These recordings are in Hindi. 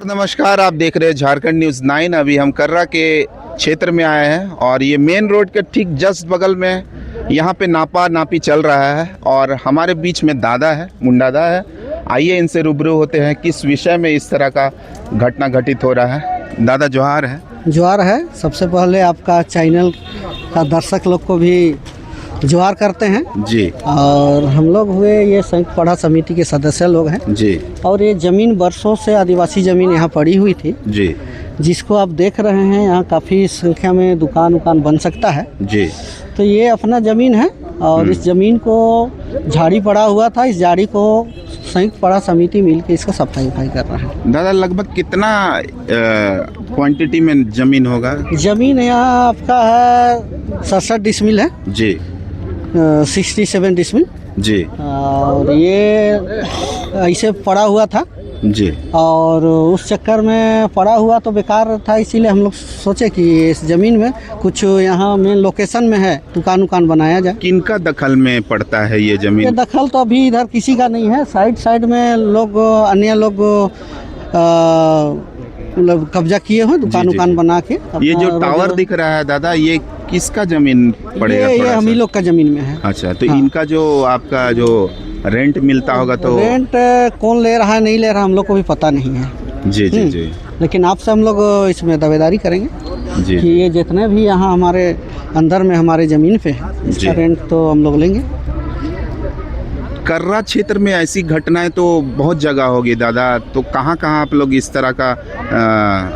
नमस्कार, आप देख रहे हैं झारखंड न्यूज़ 9। अभी हम कर्रा के क्षेत्र में आए हैं और ये मेन रोड के ठीक जस्ट बगल में यहाँ पे नापा नापी चल रहा है और हमारे बीच में दादा है, मुंडादा है। आइए इनसे रूबरू होते हैं किस विषय में इस तरह का घटना घटित हो रहा है। दादा जोहार है। जोहार है। सबसे पहले आपका चैनल का दर्शक लोग को भी जोहार करते हैं जी। और हम लोग हुए ये संयुक्त पढ़ा समिति के सदस्य लोग हैं जी और ये ज़मीन वर्षों से आदिवासी ज़मीन यहाँ पड़ी हुई थी जी जिसको आप देख रहे हैं। यहाँ काफ़ी संख्या में दुकान बन सकता है जी। तो ये अपना ज़मीन है और इस ज़मीन को झाड़ी पड़ा हुआ था। इस झाड़ी को संयुक्त पढ़ा समिति मिलकर इसका सफाई कर रहा है। दादा लगभग कितना क्वांटिटी में ज़मीन होगा? ज़मीन यहाँ आपका है 67 डिसमिल है जी 67 डिसमिल जी और ये ऐसे पड़ा हुआ था जी। और उस चक्कर में पड़ा हुआ तो बेकार था, इसीलिए हम लोग सोचे कि इस ज़मीन में कुछ यहाँ मेन लोकेशन में है दुकान बनाया जाए। किनका दखल में पड़ता है ये ये ज़मीन? दखल तो अभी इधर किसी का नहीं है। साइड में लोग अन्य लोग मतलब कब्जा किए हुए दुकान बना के। ये जो टावर दिख रहा है दादा, ये किसका जमीन पड़ेगा? ये हम ही लोग का ज़मीन में है। अच्छा, तो इनका जो आपका जो रेंट मिलता होगा तो रेंट कौन ले रहा है नहीं ले रहा हम लोग को भी पता नहीं है। जी जी जी लेकिन आपसे हम लोग इसमें दावेदारी करेंगे जी कि ये जितने भी यहाँ हमारे अंदर में हमारे ज़मीन पे है इसका रेंट तो हम लोग लेंगे। कर्रा क्षेत्र में ऐसी घटनाएं तो बहुत जगह होगी दादा, तो कहाँ आप लोग इस तरह का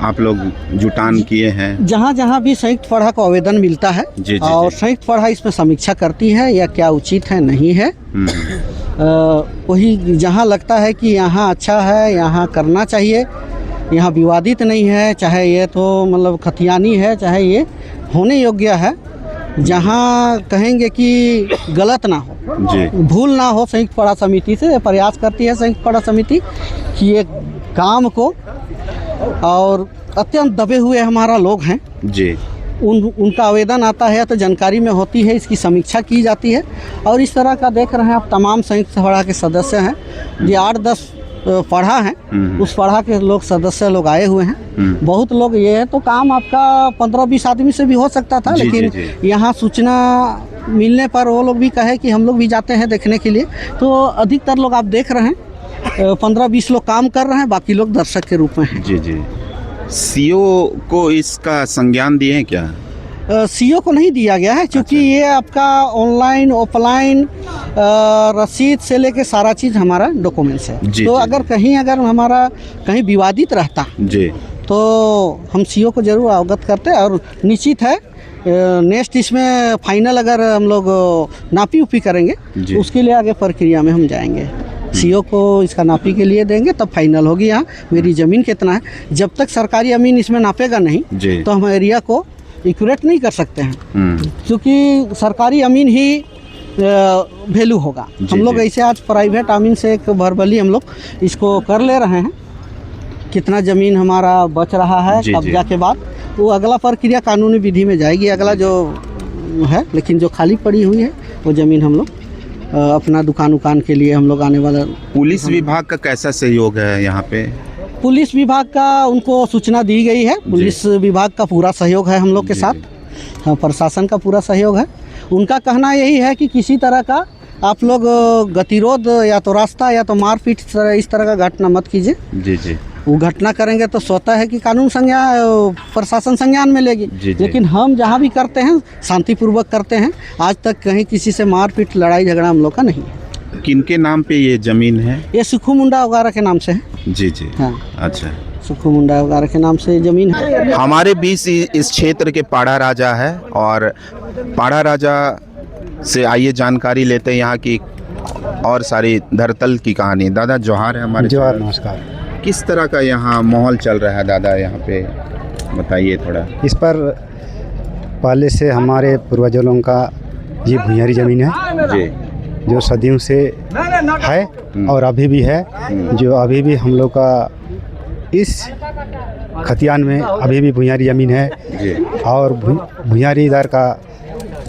आप लोग जुटान किए हैं? जहाँ भी संयुक्त पढ़ा को आवेदन मिलता है जी, जी, और जी। संयुक्त पढ़ा इसमें समीक्षा करती है या क्या उचित है नहीं है। वही जहाँ लगता है कि यहाँ अच्छा है, यहाँ करना चाहिए, यहाँ विवादित नहीं है, चाहे ये तो मतलब खतियानी है, चाहे ये होने योग्य है, जहाँ कहेंगे कि गलत ना हो, जी भूल ना हो, संयुक्त पढ़ा समिति से प्रयास करती है संयुक्त पढ़ा समिति कि ये काम को और अत्यंत दबे हुए हमारा लोग हैं जी उनका आवेदन आता है तो जानकारी में होती है, इसकी समीक्षा की जाती है। और इस तरह का देख रहे हैं आप तमाम संयुक्त पढ़ा के सदस्य हैं, ये 8-10 पढ़ा हैं, उस पढ़ा के लोग सदस्य लोग आए हुए हैं। बहुत लोग ये है तो काम आपका 15-20 आदमी से भी हो सकता था, लेकिन यहाँ सूचना मिलने पर वो लोग भी कहे कि हम लोग भी जाते हैं देखने के लिए, तो अधिकतर लोग आप देख रहे हैं 15-20 लोग काम कर रहे हैं, बाकी लोग दर्शक के रूप में हैं। जी जी। सीओ को इसका संज्ञान दिए हैं क्या? सीओ को नहीं दिया गया है क्योंकि ये आपका ऑनलाइन ऑफलाइन रसीद से लेके सारा चीज़ हमारा डॉक्यूमेंट्स है। जी, तो जी, अगर हमारा कहीं विवादित रहता जी तो हम सीओ को जरूर अवगत करते और निश्चित है नेक्स्ट इसमें फाइनल अगर हम लोग नापी उपी करेंगे उसके लिए आगे प्रक्रिया में हम जाएंगे। सीओ को इसका नापी के लिए देंगे तब फाइनल होगी यहाँ मेरी ज़मीन कितना है। जब तक सरकारी अमीन इसमें नापेगा नहीं तो हम एरिया को एक्यूरेट नहीं कर सकते हैं, क्योंकि सरकारी अमीन ही वैल्यू होगा। हम लोग ऐसे आज प्राइवेट अमीन से एक वर्बली हम लोग इसको कर ले रहे हैं, कितना ज़मीन हमारा बच रहा है कब्जा के बाद वो अगला प्रक्रिया कानूनी विधि में जाएगी अगला जो है। लेकिन जो खाली पड़ी हुई है वो ज़मीन हम लोग अपना दुकान के लिए हम लोग आने वाला। पुलिस विभाग का कैसा सहयोग है यहाँ पे? पुलिस विभाग का उनको सूचना दी गई है, पुलिस विभाग का पूरा सहयोग है हम लोग के साथ, हाँ, प्रशासन का पूरा सहयोग है। उनका कहना यही है कि किसी तरह का आप लोग गतिरोध या तो रास्ता या तो मारपीट इस तरह का घटना मत कीजिए। जी जी। वो घटना करेंगे तो स्वतः है कि कानून प्रशासन संज्ञान में लेगी। लेकिन हम जहाँ भी करते हैं शांतिपूर्वक करते हैं, आज तक कहीं किसी से मारपीट लड़ाई झगड़ा हम लोग का नहीं है। किनके नाम पे ये ज़मीन है? ये सुखू मुंडा वगैरह के नाम से है। जी जी हाँ अच्छा। सुखू मुंडा वगैरह के नाम से ज़मीन है। हमारे बीच इस क्षेत्र के पाड़ा राजा है और पाड़ा राजा से आइए जानकारी लेते हैं यहाँ की और सारी धरतल की कहानी। दादा जोहार है हमारे। जोहार, नमस्कार। किस तरह का यहाँ माहौल चल रहा है दादा, यहाँ पे बताइए थोड़ा। इस पर पहले से हमारे पूर्वजों का ये भुइयारी ज़मीन है जी, जो सदियों से है और अभी भी है, जो अभी भी हम लोग का इस खतियान में अभी भी भुइयारी ज़मीन है जी। और भुइयारी इधर का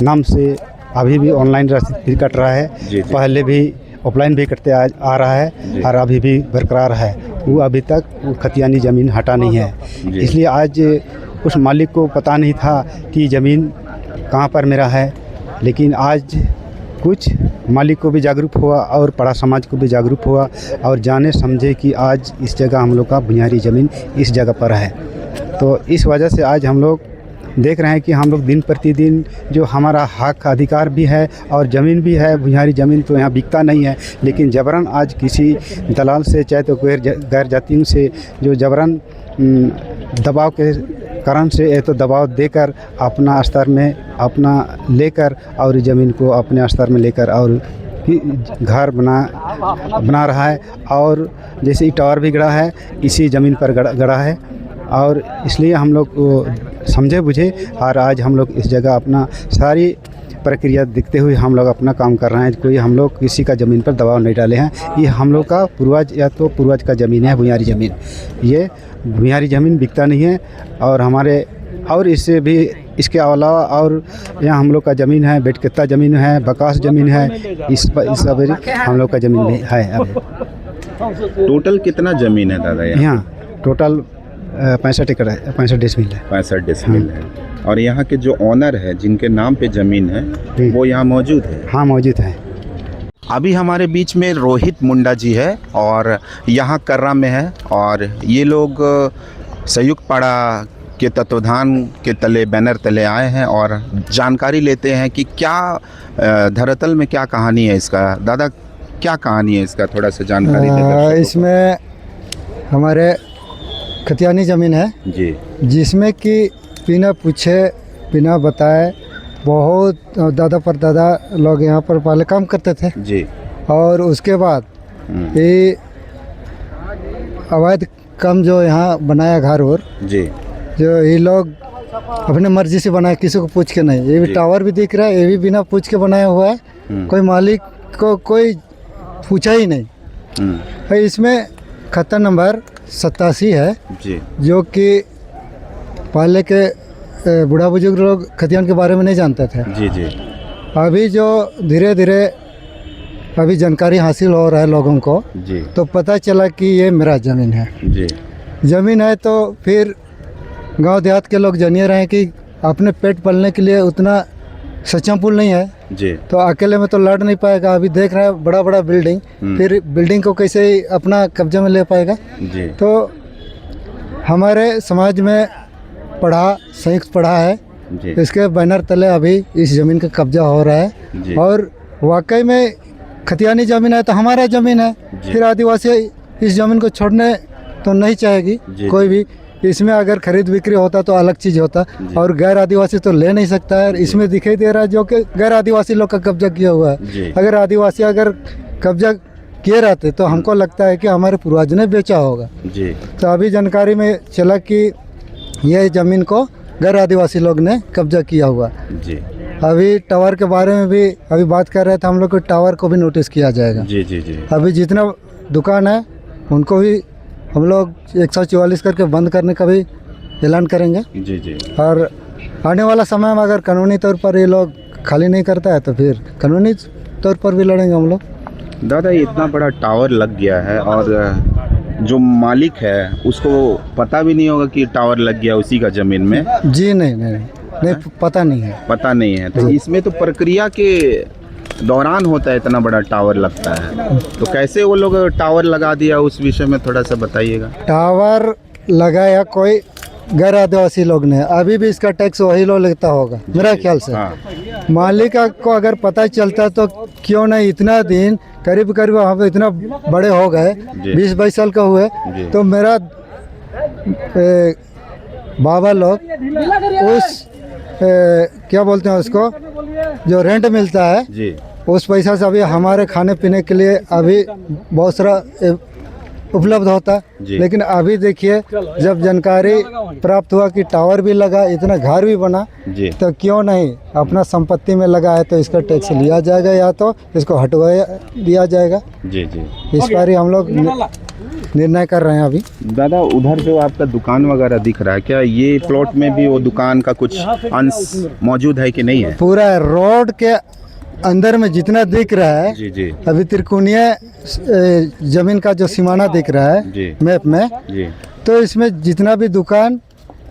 नाम से अभी भी ऑनलाइन रसीद कट रहा है। जी। पहले भी ऑफलाइन भी कटते आ रहा है और अभी भी बरकरार है। वो अभी तक वो खतियानी ज़मीन हटा नहीं है। इसलिए आज उस मालिक को पता नहीं था कि ज़मीन कहाँ पर मेरा है, लेकिन आज कुछ मालिक को भी जागरूक हुआ और पड़ा समाज को भी जागरूक हुआ और जाने समझे कि आज इस जगह हम लोग का भुइयारी ज़मीन इस जगह पर है। तो इस वजह से आज हम लोग देख रहे हैं कि हम लोग दिन प्रतिदिन जो हमारा हक अधिकार भी है और ज़मीन भी है, भुइयारी ज़मीन तो यहाँ बिकता नहीं है, लेकिन जबरन आज किसी दलाल से चाहे तो गैर जातियों से जो जबरन दबाव के कारण से ये तो दबाव देकर अपना स्तर में अपना लेकर और ज़मीन को अपने स्तर में लेकर और घर बना रहा है। और जैसे ही टावर भी गड़ा है इसी ज़मीन पर गड़ा है और इसलिए हम लोग समझे बुझे और आज हम लोग इस जगह अपना सारी प्रक्रिया देखते हुए हम लोग अपना काम कर रहे हैं। कोई हम लोग किसी का ज़मीन पर दबाव नहीं डाले हैं। ये हम लोग का पूर्वज या तो पूर्वज का ज़मीन है भुइयारी ज़मीन। ये भुइयारी ज़मीन बिकता नहीं है और हमारे और इससे भी इसके अलावा और यहाँ हम लोग का ज़मीन है, बेटकत्ता ज़मीन है, बकास ज़मीन है, इस सब हम लोग का ज़मीन भी है। अभी टोटल कितना ज़मीन है दादा यहाँ? टोटल 65 एकड़ है, 65 डेसिमिल है। 65 डेसिमिल है। और यहाँ के जो ऑनर है जिनके नाम पे ज़मीन है वो यहाँ मौजूद है? हाँ मौजूद है। अभी हमारे बीच में रोहित मुंडा जी है और यहाँ कर्रा में है और ये लोग संयुक्त पाड़ा के तत्वाधान के तले बैनर तले आए हैं और जानकारी लेते हैं कि क्या धरातल में क्या कहानी है इसका। दादा क्या कहानी है इसका, थोड़ा सा जानकारी दें। इसमें हमारे खतियानी ज़मीन है जी, जिसमें कि बिना पूछे बिना बताए बहुत दादा परदादा लोग यहाँ पर पहले काम करते थे जी। और उसके बाद ये अवैध कम जो यहाँ बनाया घर और जी, जो ये लोग अपने मर्जी से बनाया, किसी को पूछ के नहीं। ये भी टावर भी दिख रहा है, ये भी बिना पूछ के बनाया हुआ है। कोई मालिक को कोई पूछा ही नहीं। इसमें खाता नंबर 87 है जी, जो कि पहले के बूढ़ा बुजुर्ग लोग खतियान के बारे में नहीं जानते थे। जी जी। अभी जो धीरे धीरे अभी जानकारी हासिल हो रहा है लोगों को जी, तो पता चला कि ये मेरा ज़मीन है। जी, ज़मीन है तो फिर गांव देहात के लोग जानिए रहे हैं कि अपने पेट पालने के लिए उतना सक्षम पुल नहीं है जी। तो अकेले में तो लड़ नहीं पाएगा। अभी देख रहे हैं बड़ा बड़ा बिल्डिंग, फिर बिल्डिंग को कैसे अपना कब्जे में ले पाएगा। जी। तो हमारे समाज में पढ़ा संयुक्त पढ़ा है जी। इसके बैनर तले अभी इस ज़मीन का कब्जा हो रहा है और वाकई में खतियानी ज़मीन है तो हमारा ज़मीन है। फिर आदिवासी इस ज़मीन को छोड़ने तो नहीं चाहेगी कोई भी। इसमें अगर खरीद बिक्री होता तो अलग चीज़ होता और गैर आदिवासी तो ले नहीं सकता है। इसमें दिखाई दे रहा है जो कि गैर आदिवासी लोग का कब्जा किया हुआ है। अगर आदिवासी अगर कब्जा किए रहते तो हमको लगता है कि हमारे पूर्वज ने बेचा होगा जी। तो अभी जानकारी में चला कि यह ज़मीन को गैर आदिवासी लोग ने कब्जा किया हुआ जी। अभी टावर के बारे में भी अभी बात कर रहे थे हम लोग को, टावर को भी नोटिस किया जाएगा जी जी जी। अभी जितना दुकान है उनको भी हम लोग 144 करके बंद करने का भी ऐलान करेंगे जी जी। और आने वाला समय में अगर कानूनी तौर पर ये लोग खाली नहीं करता है तो फिर कानूनी तौर पर भी लड़ेंगे हम लोग। दादा इतना बड़ा टावर लग गया है और जो मालिक है उसको पता भी नहीं होगा कि टावर लग गया उसी का ज़मीन में? जी नहीं, पता नहीं है। पता नहीं है तो इसमें तो प्रक्रिया के दौरान होता है, इतना बड़ा टावर लगता है तो कैसे वो लोग टावर लगा दिया उस विषय में थोड़ा सा बताइएगा। टावर लगाया कोई गैर आदिवासी लोग ने, अभी भी इसका टैक्स वही लोग लेता होगा मेरा ख्याल से। मालिक को अगर पता चलता तो क्यों नहीं इतना दिन करीब करीब वहाँ पे इतना बड़े हो गए 20-22 साल का हुए तो मेरा बाबा लोग उस क्या बोलते हैं उसको जो रेंट मिलता है जी। उस पैसा से अभी हमारे खाने पीने के लिए अभी बहुत सारा उपलब्ध होता। लेकिन अभी देखिए जब जानकारी प्राप्त हुआ कि टावर भी लगा, इतना घर भी बना तो क्यों नहीं अपना संपत्ति में लगा है तो इसका टैक्स लिया जाएगा या तो इसको हटवा दिया जाएगा जी जी। इस पर ही हम लोग निर्णय कर रहे हैं अभी। दादा उधर जो आपका दुकान वगैरह दिख रहा है, क्या ये प्लॉट में भी वो दुकान का कुछ अंश मौजूद है कि नहीं है? पूरा रोड के अंदर में जितना दिख रहा है जी जी अभी त्रिकोणीय जमीन का जो सीमाना दिख रहा जी। है मैप में, जी। तो इसमें जितना भी दुकान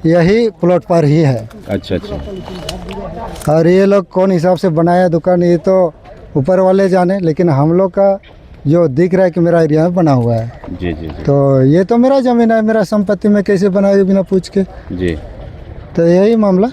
यही प्लॉट पर ही है। अच्छा अच्छा। और ये लोग कौन हिसाब से बनाया दुकान ये तो ऊपर वाले जाने, लेकिन हम लोग का जो दिख रहा है कि मेरा एरिया में बना हुआ है। जी जी जी तो ये तो मेरा ज़मीन है, मेरा संपत्ति में कैसे बनाया बिना पूछ के, जी। तो यही मामला।